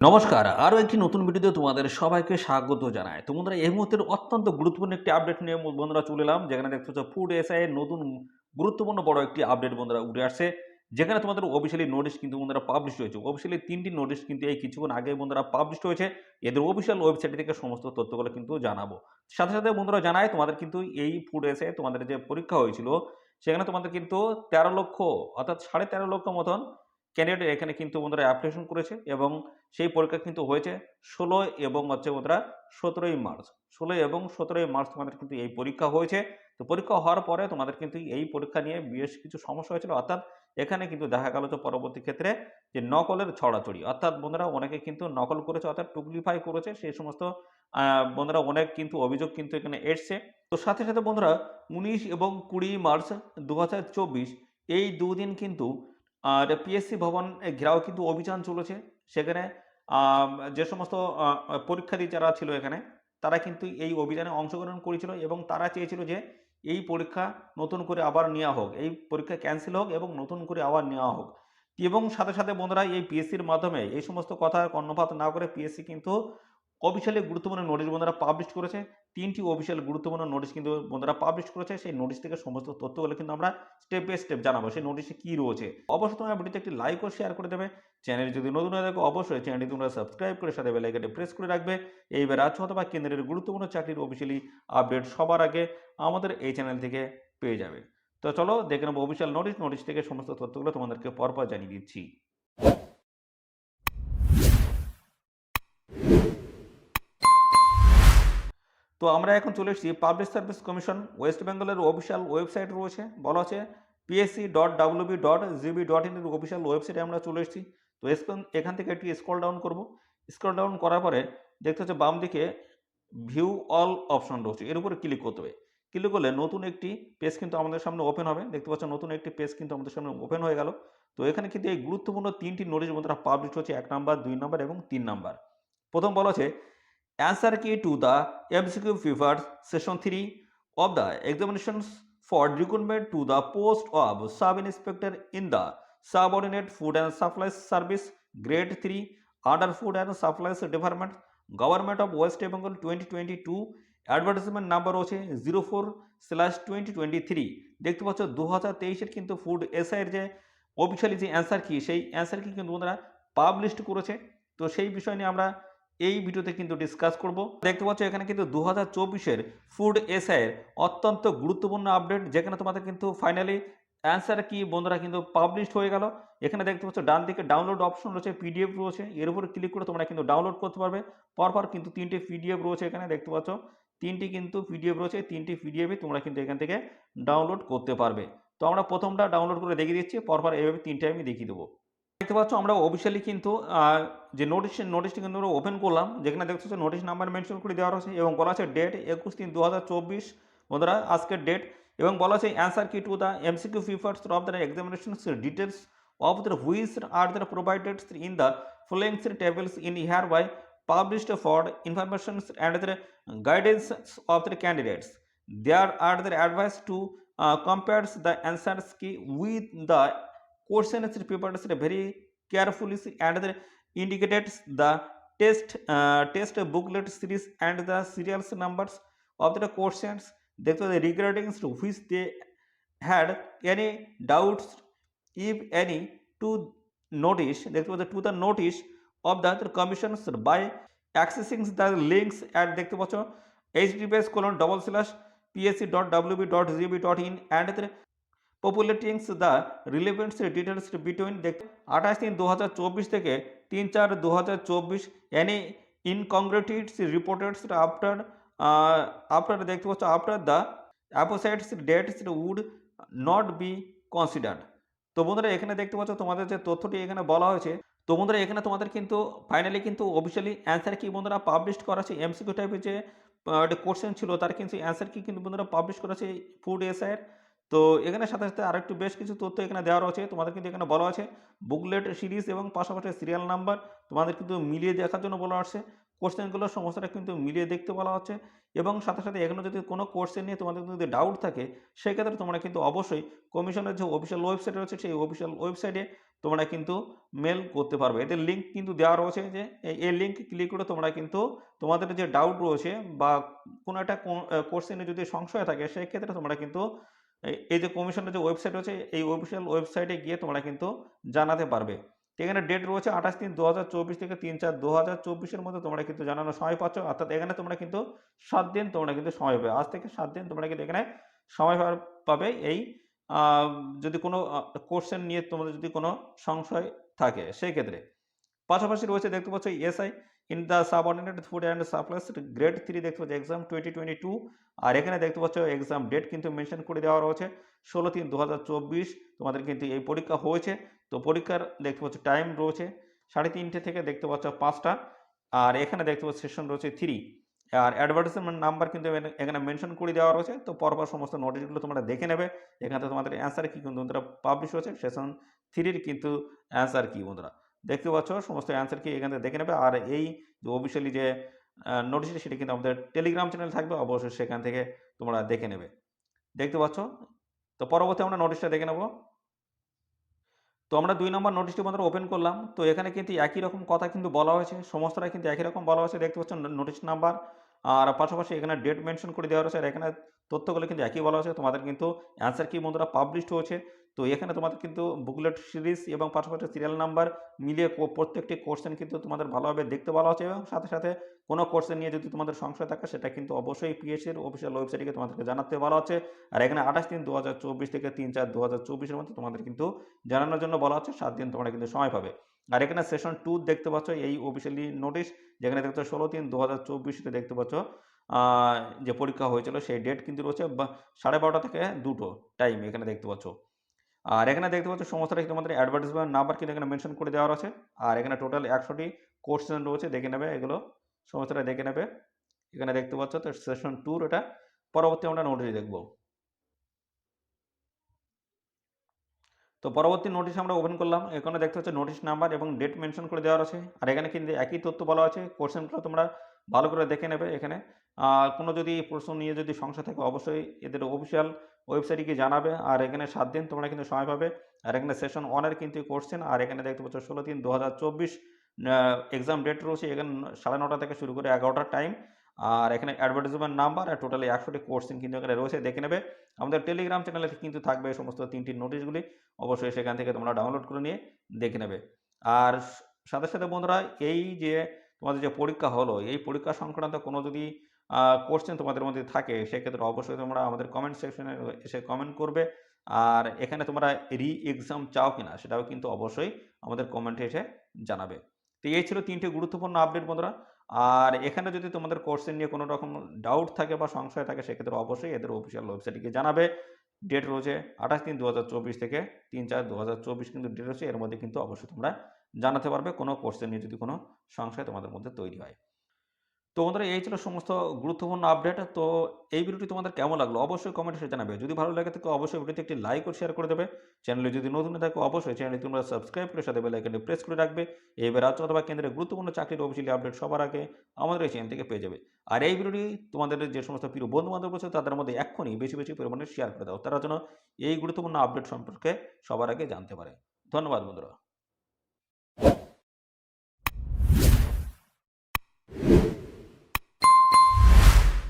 নমস্কার, আরও একটি নতুন ভিডিওতে তোমাদের সবাইকে স্বাগত জানাই। তো বন্ধুরা, এই মুহূর্তের অত্যন্ত গুরুত্বপূর্ণ একটি আপডেট নিয়ে বন্ধুরা চলে এলাম, যেখানে দেখতে পাচ্ছ ফুড এসআই এর নতুন গুরুত্বপূর্ণ বড় একটি আপডেট বন্ধুরা উঠে আসছে। যেখানে তোমাদের অফিসিয়ালি নোটিশ কিন্তু বন্ধুরা পাবলিশ হয়েছে। অফিসিয়ালি ৩টি নোটিশ কিন্তু এই কিছুক্ষণ আগে বন্ধুরা পাবলিশ হয়েছে। এদের অফিসিয়াল ওয়েবসাইট থেকে সমস্ত তথ্যগুলো কিন্তু জানাবো। সাথে, সাথে বন্ধুরা জানাই তোমাদের কিন্তু এই ফুড এসআই তোমাদের যে পরীক্ষা হয়েছিল, সেখানে তোমাদের কিন্তু ১৩ লক্ষ অর্থাৎ ১৩.৫ লক্ষ মতন ক্যান্ডিডেট এখানে কিন্তু বন্ধুরা অ্যাপ্লিকেশন করেছে এবং সেই পরীক্ষা কিন্তু হয়েছে ১৬ এবং হচ্ছে বন্ধুরা ১৭ই মার্চ। ১৬ এবং ১৭ই মার্চ তোমাদের কিন্তু এই পরীক্ষা হয়েছে। তো পরীক্ষা হওয়ার পরে তোমাদের কিন্তু এই পরীক্ষা নিয়ে বেশ কিছু সমস্যা হয়েছিল। অর্থাৎ এখানে কিন্তু দেখা গেল যে পরবর্তী ক্ষেত্রে যে নকলের ছড়াছড়ি। অর্থাৎ বন্ধুরা অনেকে কিন্তু নকল করেছে অর্থাৎ টুকলিফাই করেছে। সেই সমস্ত বন্ধুরা অনেক কিন্তু অভিযোগ কিন্তু এখানে এসছে। তো সাথে, সাথে বন্ধুরা ১৯ এবং ২০ মার্চ ২০২৪ এই দুদিন কিন্তু পিএসসি ভবন ঘেরাও কিন্তু অভিযান চলেছে। সেখানে যে সমস্ত আ আ পরীক্ষার্থী যারা ছিল এখানে, তারা কিন্তু এই অভিযানে অংশগ্রহণ করেছিল এবং তারা চেয়েছিল যে এই পরীক্ষা নতুন করে আবার নেওয়া হোক। এই পরীক্ষা ক্যানসেল হোক এবং নতুন করে আবার নেওয়া হোক। এবং সাথে, সাথে বন্ধুরা এই পিএসসির মাধ্যমে এই সমস্ত কথার কর্ণপাত না করে পিএসসি কিন্তু অফিসিয়ালি গুরুত্বপূর্ণ নোটিশ বন্ধুরা পাবলিশ করেছে। ৩টি অফিসিয়াল গুরুত্বপূর্ণ নোটিশ কিন্তু বন্ধুরা পাবলিশ করেছে। সেই নোটিশ থেকে সমস্ত তথ্যগুলো কিন্তু আমরা স্টেপ বাই স্টেপ জানাবো। সেই নোটিশে কি রয়েছে। অবশ্যই তোমরা ভিডিওতে একটি লাইক ও শেয়ার করে দেবে। চ্যানেলে যদি নতুন হয়ে থাকো অবশ্যই চ্যানেলটি তোমরা সাবস্ক্রাইব করে সাথে বেল আইকনটি প্রেস করে রাখবে। এইবার রাজ্য অথবা কেন্দ্রের গুরুত্বপূর্ণ চাকরির অফিসিয়ালি আপডেট সবার আগে আমাদের এই চ্যানেল থেকে পেয়ে যাবে। তো চলো দেখে নেবো অফিসিয়াল নোটিশ। নোটিশ থেকে সমস্ত তথ্যগুলো তোমাদেরকে পরপর জানিয়ে দিচ্ছি। তো আমরা এখন চলে এসেছি পাবলিক সার্ভিস কমিশন ওয়েস্ট বেঙ্গলের অফিসিয়াল ওয়েবসাইট রয়েছে, বলা হচ্ছে psc.wb.gb.in এর অফিসিয়াল ওয়েবসাইটে আমরা চলে এসেছি। তো এখান থেকে একটি স্ক্রল ডাউন করব। স্ক্রল ডাউন করার পরে দেখতে হচ্ছে বাম দিকে ভিউ অল অপশন রয়েছে, এর উপরে ক্লিক করতে হবে। ক্লিক করলে নতুন একটি পেজ কিন্তু আমাদের সামনে ওপেন হবে। দেখতে পাচ্ছ নতুন একটি পেজ কিন্তু আমাদের সামনে ওপেন হয়ে গেল। তো এখানে কিন্তু এই গুরুত্বপূর্ণ ৩টি নোটিশ বন্ধুরা পাবলিশ হচ্ছে ১ নাম্বার, ২ নাম্বার এবং ৩ নাম্বার। প্রথম বলা হচ্ছে answer key to the MCQ papers session 3 of the examinations for recruitment to the post of sub inspector in the subordinate food and supplies service grade 3 under food and supplies department government of west bengal 2022 advertisement number হচ্ছে 04/2023। দেখতে পাচ্ছ 2023 এর কিন্তু food SI এর যে officially যে answer কি, সেই অ্যান্সার কি কিন্তু ওনারা পাবলিশ করেছে। তো সেই বিষয় নিয়ে আমরা এই ভিডিওতে কিন্তু ডিসকাস করব। দেখতে পাচ্ছ এখানে কিন্তু 2024 এর ফুড এসআই এর অত্যন্ত গুরুত্বপূর্ণ আপডেট, যেখানে তোমাদের কিন্তু ফাইনালি অ্যান্সার কি বন্ধুরা কিন্তু পাবলিশড হয়ে গেল। এখানে দেখতে পাচ্ছ ডান দিকে ডাউনলোড অপশন রয়েছে, পিডিএফ রয়েছে, এর উপরে ক্লিক করে তোমরা কিন্তু ডাউনলোড করতে পারবে। পরপর কিন্তু 3টে পিডিএফ রয়েছে, এখানে দেখতে পাচ্ছ 3টি কিন্তু পিডিএফ রয়েছে। 3টি পিডিএফ তোমরা কিন্তু এখান থেকে ডাউনলোড করতে পারবে। তো আমরা প্রথমটা ডাউনলোড করে দেখিয়ে দিচ্ছি, পরপর এইভাবে 3টে আমি দেখিয়ে দেবো। দেখতে পাচ্ছ আমরা অফিসিয়ালি কিন্তু যে নোটিশটি কিন্তু আমরা ওপেন করলাম, যেখানে দেখতে পাচ্ছ নোটিশ নাম্বার মেনশন করে দেওয়া রয়েছে এবং বলা আছে ডেট 21/3/2024 বন্ধুরা আজকের ডেট, এবং বলা আছে answer key to the MCQ papers of the examinations details of the which are the provided in the following tables in here by published for information and the guidance of the candidates. There are the advice to compare the answers key with the questions papers very carefully and the indicated the test booklet series and the serials numbers of the questions দেখতে regarding to which they had any doubts, if any, to notice দেখতে পাচ্ছ to the notice of the commissions by accessing the links at দেখতে পাচ্ছ https://psc.wb.gb.in and the populating the relevant details between 28/3/2024 থেকে 3/4/2024 any incongruities reported after দেখতে পাচ্ছ after the opposite dates would not be considered। তো বন্ধুরা এখানে দেখতে পাচ্ছ তোমাদের যে তথ্যটি এখানে বলা হয়েছে। তো বন্ধুরা এখানে তোমাদের কিন্তু ফাইনালি কিন্তু অফিসিয়ালি অ্যান্সার কি বন্ধুরা পাবলিশ করা আছে। এমসিকিউ টাইপের যে কোশ্চেন ছিল তার কিন্তু অ্যান্সার কি কিন্তু বন্ধুরা পাবলিশ করা আছে ফুড এসআই এর। তো এখানে সাথে, সাথে আরেকটু বেশ কিছু তথ্য এখানে দেওয়া রয়েছে। তোমাদের কিন্তু এখানে বলা আছে বুকলেট সিরিজ এবং পাশাপাশি সিরিয়াল নাম্বার তোমাদের কিন্তু মিলিয়ে দেখার জন্য বলা হচ্ছে। কোশ্চেনগুলো সমস্তটা কিন্তু মিলিয়ে দেখতে বলা হচ্ছে এবং সাথে সাথে এখানে যদি কোনো কোর্সের নিয়ে তোমাদের যদি ডাউট থাকে সেক্ষেত্রে তোমরা কিন্তু অবশ্যই কমিশনের যে অফিসিয়াল ওয়েবসাইট রয়েছে সেই অফিসিয়াল ওয়েবসাইটে তোমরা কিন্তু মেল করতে পারবে। এদের লিঙ্ক কিন্তু দেওয়া রয়েছে যে এই লিঙ্ক ক্লিক করে তোমরা কিন্তু তোমাদের যে ডাউট রয়েছে বা কোনো একটা কোর্সে নিয়ে যদি সংশয় থাকে সেক্ষেত্রে তোমরা কিন্তু এই যে কমিশনের যে ওয়েবসাইট রয়েছে এই অফিসিয়াল ওয়েবসাইটে গিয়ে তোমরা কিন্তু জানাতে পারবে। এখানে ডেট রয়েছে 28/3/2024 থেকে 3/4/2024 এর মধ্যে তোমরা কিন্তু জানানোর সময় পাচ্ছ। অর্থাৎ এখানে তোমরা কিন্তু 7 দিন তোমরা কিন্তু সময় পাবে। আজ থেকে 7 দিন তোমরা কিন্তু এখানে সময় পাবে এই আ যদি কোনো কোশ্চেন নিয়ে তোমাদের যদি কোনো সংশয় থাকে সেই ক্ষেত্রে। পাশাপাশি রয়েছে দেখতে পাচ্ছ SI in the subordinate food and supplies grade 3 দেখতে পাচ্ছ এক্সাম 2022 আর এখানে দেখতে পাচ্ছ এক্সাম ডেট কিন্তু মেনশন করে দেওয়া রয়েছে 16/3/2024 তোমাদের কিন্তু এই পরীক্ষা হয়েছে। তো পরীক্ষার দেখতে পাচ্ছ টাইম রয়েছে 3:30 থেকে দেখতে পাচ্ছ 5টা আর এখানে দেখতে পাচ্ছ সেশন রয়েছে 3 আর অ্যাডভার্টাইজমেন্ট নাম্বার কিন্তু এখানে মেনশন করে দেওয়া রয়েছে। তো পরপর সমস্ত নোটিশগুলো তোমরা দেখে নেবে। এখানে তোমাদের অ্যান্সার কি কিন্তু বন্ধুরা পাবলিশ হয়েছে সেশন 3 কিন্তু অ্যান্সার কি বন্ধুরা দেখতে পাচ্ছ সমস্ত অ্যান্সার কি এখান থেকে দেখে নেবে। আর এই যে অফিসিয়ালি যে নোটিশটা সেটা কিন্তু আমাদের টেলিগ্রাম চ্যানেল থাকবে অবশ্যই সেখান থেকে তোমরা দেখে নেবে। দেখতে পাচ্ছ? তো পরবর্তী আমরা নোটিশটা দেখে নেব। তো আমরা 2 নম্বর নোটিশটি বন্ধুরা ওপেন করলাম। তো এখানে কিন্তু একই রকম কথা কিন্তু বলা হয়েছে। সমস্তটা কিন্তু একই রকম বলা হয়েছে। দেখতে পাচ্ছ নোটিশ নাম্বার আর পাশাপাশি এখানে ডেট মেনশন করে দেওয়া রয়েছে আর এখানে তথ্যগুলো কিন্তু একই বলা হয়েছে। তোমাদের কিন্তু অ্যান্সার কি বন্ধুরা পাবলিশড হয়েছে। তো এখানে তোমাদের কিন্তু বুকলেট সিরিজ এবং পাশাপাশি সিরিয়াল নাম্বার মিলিয়ে প্রত্যেকটি কোশ্চেন কিন্তু তোমাদের ভালোভাবে দেখতে বলা হচ্ছে এবং সাথে সাথে কোনো কোশ্চেন নিয়ে যদি তোমাদের সংশয় থাকে সেটা কিন্তু অবশ্যই পিএসসির অফিসিয়াল ওয়েবসাইটে তোমাদেরকে জানাতে বলা হচ্ছে। আর এখানে 28/3/2024 থেকে 3/4/2024 এর মধ্যে তোমাদের কিন্তু জানানোর জন্য বলা হচ্ছে 7 দিন তোমরা কিন্তু সময় পাবে। আর এখানে সেশন 2 দেখতে পাচ্ছ এই অফিসিয়ালি নোটিশ যেখানে দেখতে 16/3/2024 দেখতে পাচ্ছ যে পরীক্ষা হয়েছিল সেই ডেট কিন্তু রয়েছে 12:30 থেকে 2টো টাইম এখানে দেখতে পাচ্ছ। আর এখানে দেখতে পাচ্ছ সমস্তটাই তোমাদের অ্যাডভার্টাইজমেন্ট নাম্বার কিন্তু এখানে মেনশন করে দেওয়া আছে। আর এখানে টোটাল 100টি কোশ্চেন রয়েছে দেখে নেবে এগুলো সমস্তটা দেখে নেবে। এখানে দেখতে পাচ্ছ তো সেশন 2 এটা পরবর্তী আমরা নোটিশ দেখব। তো পরবর্তী নোটিশ আমরা ওপেন করলাম। এখানে দেখতে হচ্ছে নোটিশ নাম্বার এবং ডেট মেনশন করে দেওয়া আছে। আর এখানে কিন্তু একই তথ্য বলা আছে। কোশ্চেনগুলো তোমরা ভালো করে দেখে নেবে এখানে। কোনো যদি প্রশ্ন নিয়ে যদি সংশয় থাকে অবশ্যই এদের অফিসিয়াল ওয়েবসাইটে গিয়ে জানাবে। আর এখানে 7 দিন তোমরা কিন্তু সময় পাবে। আর এখানে সেশন 1 এর কিন্তু কোশ্চেন আর এখানে দেখতে পাচ্ছ 16/3/2024 এক্সাম ডেট রয়েছে এখানে 9:30 থেকে শুরু করে 11টা টাইম। আর এখানে অ্যাডভার্টাইজমেন্ট নাম্বার আর টোটালি 100টি কোশ্চেন কিন্তু এখানে রয়েছে দেখে নেবে। আমাদের টেলিগ্রাম চ্যানেলে কিন্তু থাকবে এই সমস্ত 3টি নোটিশগুলি। অবশ্যই সেখান থেকে তোমরা ডাউনলোড করে নিয়ে দেখে নেবে। আর সাথে সাথে বন্ধুরা এই যে তোমাদের যে পরীক্ষা হলো এই পরীক্ষা সংক্রান্ত কোনো যদি কোশ্চেন তোমাদের মধ্যে থাকে সেক্ষেত্রে অবশ্যই তোমরা আমাদের কমেন্ট সেকশনে এসে কমেন্ট করবে। আর এখানে তোমরা এক্সাম চাও কিনা সেটাও কিন্তু অবশ্যই আমাদের কমেন্টে এসে জানাবে। তো এই ছিল 3টে গুরুত্বপূর্ণ আপডেট বন্ধুরা। আর এখানে যদি তোমাদের কোশ্চেন নিয়ে কোনো রকম ডাউট থাকে বা সংশয় থাকে সেক্ষেত্রে অবশ্যই এদের অফিসিয়াল ওয়েবসাইটে গিয়ে জানাবে। ডেট রয়েছে 28/3/2024 থেকে 3/4/2024 কিন্তু ডেট রয়েছে। এর মধ্যে কিন্তু অবশ্যই তোমরা জানাতে পারবে কোনো কোশ্চেন নিয়ে যদি কোনো সংশয় তোমাদের মধ্যে তৈরি হয়। তো বন্ধুরা এই ছিল সমস্ত গুরুত্বপূর্ণ আপডেট। তো এই ভিডিওটি তোমাদের কেমন লাগলো অবশ্যই কমেন্টে এসে জানাবে। যদি ভালো লাগে থাকে অবশ্যই ভিডিওতে একটি লাইক ও শেয়ার করে দেবে। চ্যানেলে যদি নতুন হয়ে থাকো অবশ্যই চ্যানেলটি তোমরা সাবস্ক্রাইব করে সাথে বেল আইকনটি প্রেস করে রাখবে। এইবার রাজ্য অথবা কেন্দ্রের গুরুত্বপূর্ণ চাকরির অফিসিয়ালি আপডেট সবার আগে আমাদের এই চ্যানেল থেকে পেয়ে যাবে। আর এই ভিডিওটি তোমাদের যে সমস্ত প্রিয় বন্ধু-বান্ধব রয়েছে তাদের মধ্যে এক্ষুনি বেশি বেশি পরিমাণে শেয়ার করে দাও। তারা যেন এই গুরুত্বপূর্ণ আপডেট সম্পর্কে সবার আগে জানতে পারে। ধন্যবাদ বন্ধুরা।